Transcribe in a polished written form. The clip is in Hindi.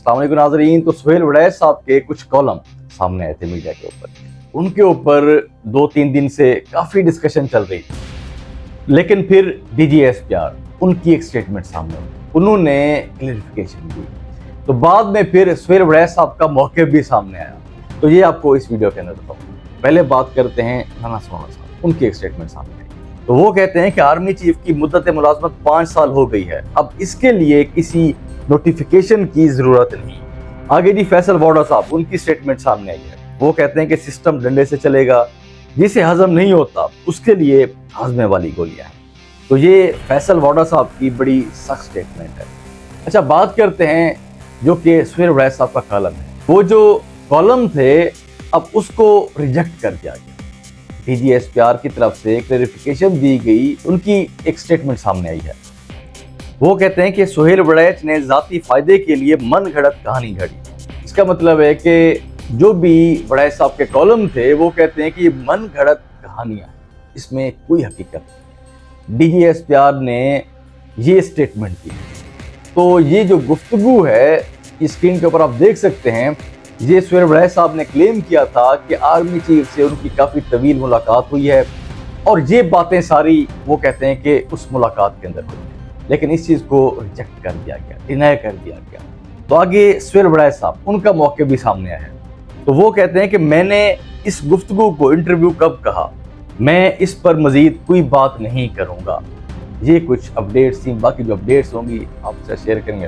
अस्सलाम वालेकुम नाज़रीन। तो सुहेल वड़ैच साहब के कुछ कॉलम सामने आए थे मीडिया के ऊपर। उनके ऊपर 2-3 दिन से काफ़ी डिस्कशन चल रही थी, लेकिन फिर DGSPR उनकी एक स्टेटमेंट सामने आई, उन्होंने क्लैरिफिकेशन दी। तो बाद में फिर सुहेल वड़ैच साहब का मौक़िफ़ भी सामने आया। तो ये आपको इस वीडियो के अंदर बताऊँ। पहले बात करते हैं राना सोहाना साहब, उनकी एक स्टेटमेंट सामने आई। तो वो कहते हैं कि आर्मी चीफ की मुद्दत मुलाजमत 5 साल हो गई है, अब इसके लिए किसी नोटिफिकेशन की जरूरत नहीं। आगे जी फैसल वोडा साहब, उनकी स्टेटमेंट सामने आई है। वो कहते हैं कि सिस्टम डंडे से चलेगा, जिसे हजम नहीं होता उसके लिए हाजमे वाली गोलियां हैं। तो ये फैसल वोडा साहब की बड़ी सख्त स्टेटमेंट है। अच्छा, बात करते हैं जो कि सुहेल वड़ैच साहब का कॉलम है। वो जो कॉलम थे, अब उसको रिजेक्ट कर दिया गया। DGSPR की तरफ से क्लैरिफिकेशन दी गई, उनकी एक स्टेटमेंट सामने आई है। वो कहते हैं कि सुहेल वड़ैच ने जाती फायदे के लिए मन घड़त कहानी घड़ी। इसका मतलब है कि जो भी वड़ैच साहब के कॉलम थे, वो कहते हैं कि ये मन घड़त कहानियां, इसमें कोई हकीकत नहीं। DGSPR ने ये स्टेटमेंट दी। तो ये जो गुफ्तगू है, स्क्रीन के ऊपर आप देख सकते हैं, ये सुहेल वड़ैच साहब ने क्लेम किया था कि आर्मी चीफ से उनकी काफ़ी तवील मुलाकात हुई है, और ये बातें सारी वो कहते हैं कि उस मुलाकात के अंदर हुई है। लेकिन इस चीज़ को रिजेक्ट कर दिया गया, डिनाई कर दिया गया। तो आगे सुहेल वड़ैच साहब, उनका मौक़िफ़ भी सामने आया है। तो वो कहते हैं कि मैंने इस गुफ्तगू को इंटरव्यू कब कहा, मैं इस पर मज़ीद कोई बात नहीं करूँगा। ये कुछ अपडेट्स थी, बाकी जो अपडेट्स होंगी आपसे शेयर करेंगे।